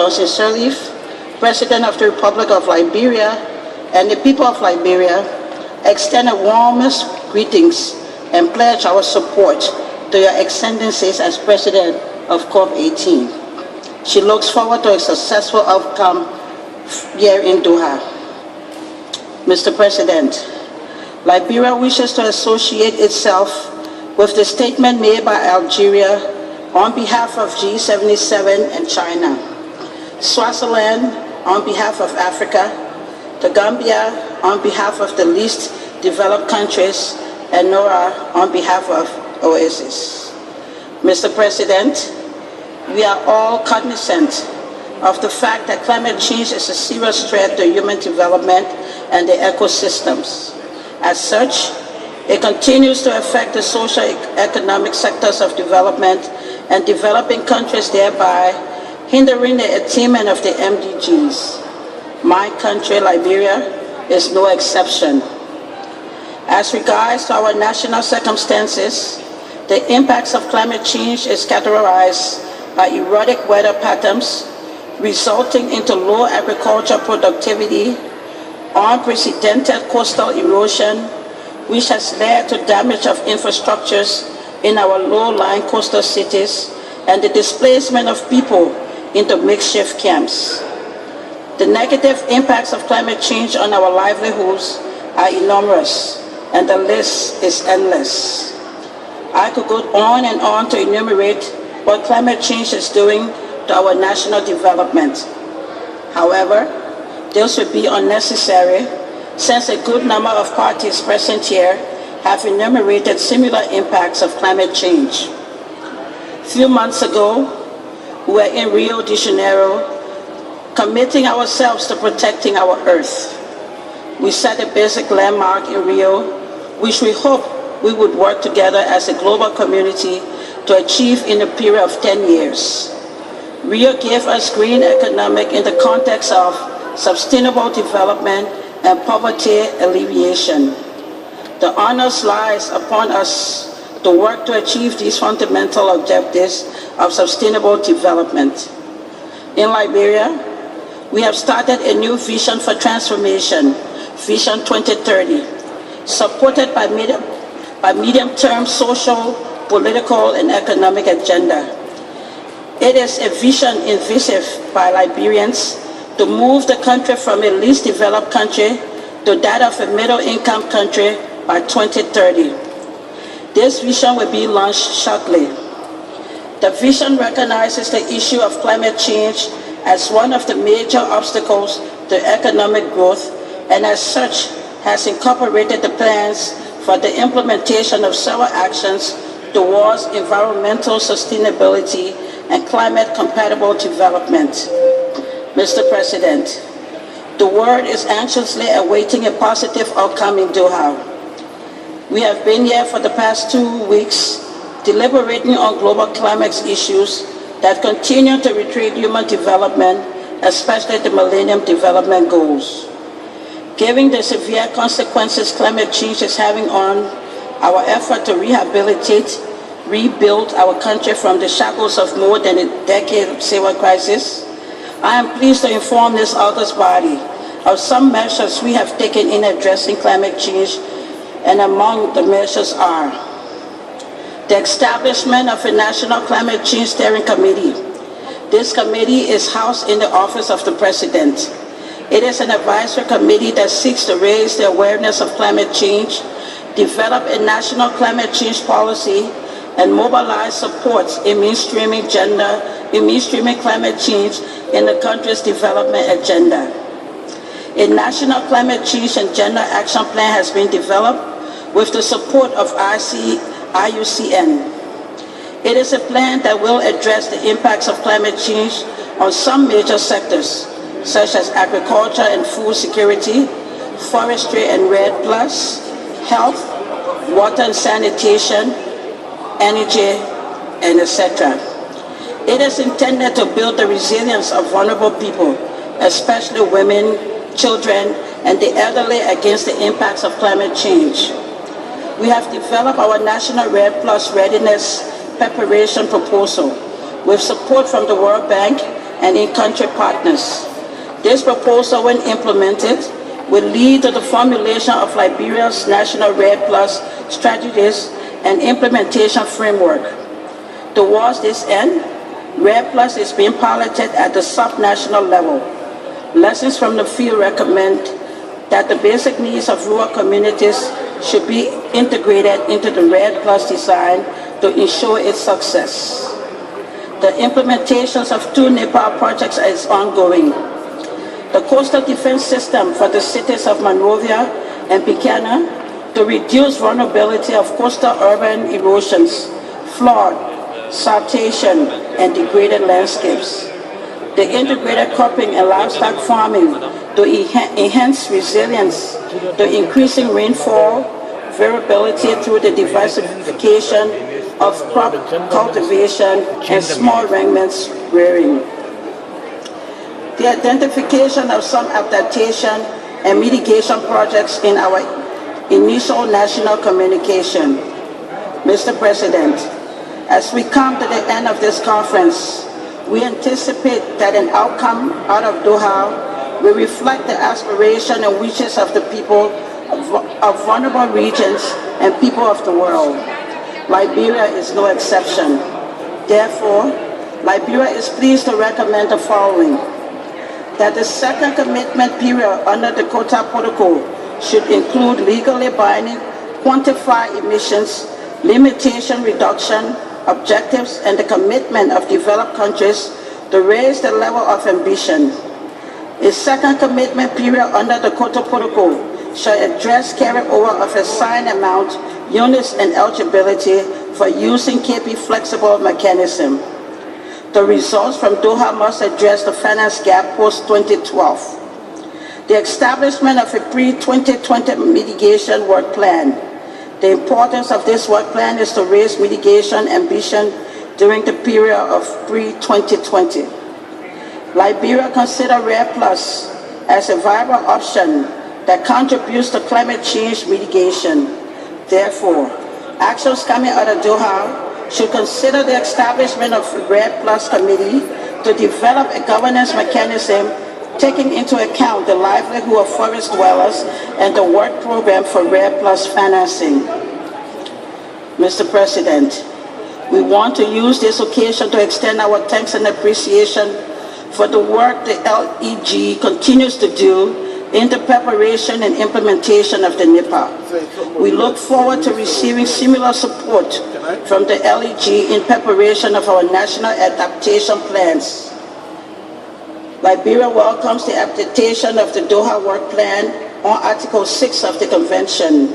Johnson Sirleaf, President of the Republic of Liberia, and the people of Liberia, extend the warmest greetings and pledge our support to Your Excellencies as President of COP18. She looks forward to a successful outcome here in Doha. Mr. President, Liberia wishes to associate itself with the statement made by Algeria on behalf of G77 and China, Swaziland on behalf of Africa, the Gambia on behalf of the least developed countries, and NORA on behalf of OASIS. Mr. President, we are all cognizant of the fact that climate change is a serious threat to human development and the ecosystems. As such, it continues to affect the socio-economic sectors of development and developing countries, thereby hindering the attainment of the MDGs. My country, Liberia, is no exception. As regards to our national circumstances, the impacts of climate change is categorized by erratic weather patterns, resulting into low agricultural productivity, unprecedented coastal erosion, which has led to damage of infrastructures in our low-lying coastal cities, and the displacement of people into makeshift camps. The negative impacts of climate change on our livelihoods are enormous, and the list is endless. I could go on and on to enumerate what climate change is doing to our national development. However, this would be unnecessary since a good number of parties present here have enumerated similar impacts of climate change. A few months ago, we were in Rio de Janeiro, committing ourselves to protecting our Earth. We set a basic landmark in Rio, which we hope we would work together as a global community to achieve in a period of 10 years. Rio gave us green economic in the context of sustainable development and poverty alleviation. The onus lies upon us to work to achieve these fundamental objectives of sustainable development. In Liberia, we have started a new vision for transformation, Vision 2030, supported by medium-term social, political, and economic agenda. It is a vision envisaged by Liberians to move the country from a least developed country to that of a middle-income country by 2030. This vision will be launched shortly. The vision recognizes the issue of climate change as one of the major obstacles to economic growth, and as such has incorporated the plans for the implementation of several actions towards environmental sustainability and climate-compatible development. Mr. President, the world is anxiously awaiting a positive outcome in Doha. We have been here for the past 2 weeks deliberating on global climate issues that continue to retard human development, especially the Millennium Development Goals. Given the severe consequences climate change is having on our effort to rehabilitate, rebuild our country from the shackles of more than a decade of civil crisis, I am pleased to inform this august body of some measures we have taken in addressing climate change, and among the measures are the establishment of a National Climate Change Steering Committee. This committee is housed in the Office of the President. It is an advisory committee that seeks to raise the awareness of climate change, develop a national climate change policy, and mobilize support in mainstreaming climate change in the country's development agenda. A national climate change and gender action plan has been developed with the support of IUCN. It is a plan that will address the impacts of climate change on some major sectors, such as agriculture and food security, forestry and REDD+, health, water and sanitation, energy, and etc. It is intended to build the resilience of vulnerable people, especially women, children, and the elderly against the impacts of climate change. We have developed our National REDD+ Readiness Preparation Proposal with support from the World Bank and in-country partners. This proposal, when implemented, will lead to the formulation of Liberia's national REDD+ strategies and implementation framework. Towards this end, REDD+ is being piloted at the subnational level. Lessons from the field recommend that the basic needs of rural communities should be integrated into the REDD+ design to ensure its success. The implementations of 2 NEPA projects is ongoing. The coastal defense system for the cities of Monrovia and Buchanan to reduce vulnerability of coastal urban erosions, flood, siltation, and degraded landscapes. The integrated cropping and livestock farming to enhance resilience to increasing rainfall variability through the diversification of crop cultivation and small ruminants rearing. The identification of some adaptation and mitigation projects in our initial national communication. Mr. President, as we come to the end of this conference, we anticipate that an outcome out of Doha will reflect the aspiration and wishes of the people of vulnerable regions and people of the world. Liberia is no exception. Therefore, Liberia is pleased to recommend the following: that the second commitment period under the Kyoto Protocol should include legally binding quantified emissions, limitation reduction objectives, and the commitment of developed countries to raise the level of ambition. A second commitment period under the Kyoto Protocol shall address carryover of assigned amount, units, and eligibility for using KP flexible mechanism. The results from Doha must address the finance gap post-2012. The establishment of a pre-2020 mitigation work plan. The importance of this work plan is to raise mitigation ambition during the period of pre-2020. Liberia considers REDD+ as a viable option that contributes to climate change mitigation. Therefore, actions coming out of Doha should consider the establishment of a REDD+ committee to develop a governance mechanism taking into account the livelihood of forest dwellers and the work program for REDD+ financing. Mr. President, we want to use this occasion to extend our thanks and appreciation for the work the LEG continues to do in the preparation and implementation of the NEPA. We look forward to receiving similar support from the LEG in preparation of our national adaptation plans. Liberia welcomes the adaptation of the Doha Work Plan on Article 6 of the Convention.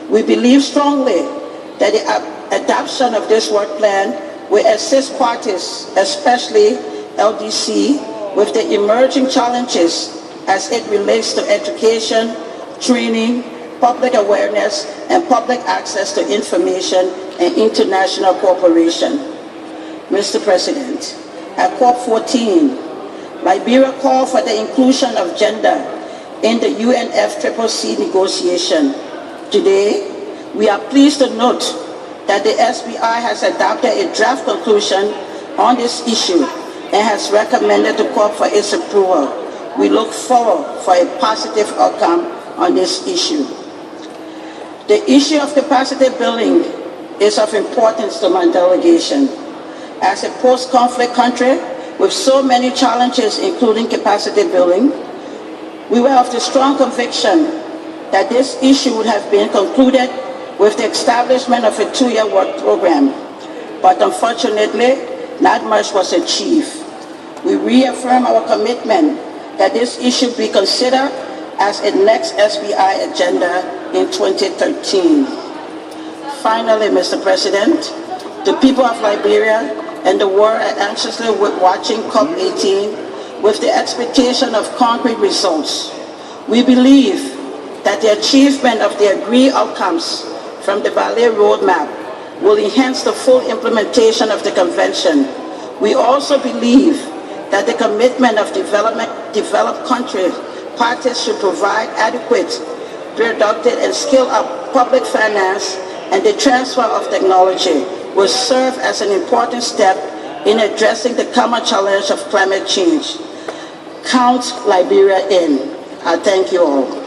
We believe strongly that the adoption of this work plan will assist parties, especially LDC, with the emerging challenges as it relates to education, training, public awareness, and public access to information and international cooperation. Mr. President, at COP14, Liberia called for the inclusion of gender in the UNFCCC negotiation. Today, we are pleased to note that the SBI has adopted a draft conclusion on this issue and has recommended to COP for its approval. We look forward for a positive outcome on this issue. The issue of capacity building is of importance to my delegation. As a post-conflict country with so many challenges, including capacity building, we were of the strong conviction that this issue would have been concluded with the establishment of a 2-year work program. But unfortunately, not much was achieved. We reaffirm our commitment that this issue be considered as a next SBI agenda in 2013. Finally, Mr. President, the people of Liberia and the world are anxiously watching COP18 with the expectation of concrete results. We believe that the achievement of the agreed outcomes from the Bali Roadmap will enhance the full implementation of the Convention. We also believe that the commitment of developed countries parties should provide adequate, productive, and scale-up public finance, and the transfer of technology will serve as an important step in addressing the common challenge of climate change. Count Liberia in. I thank you all.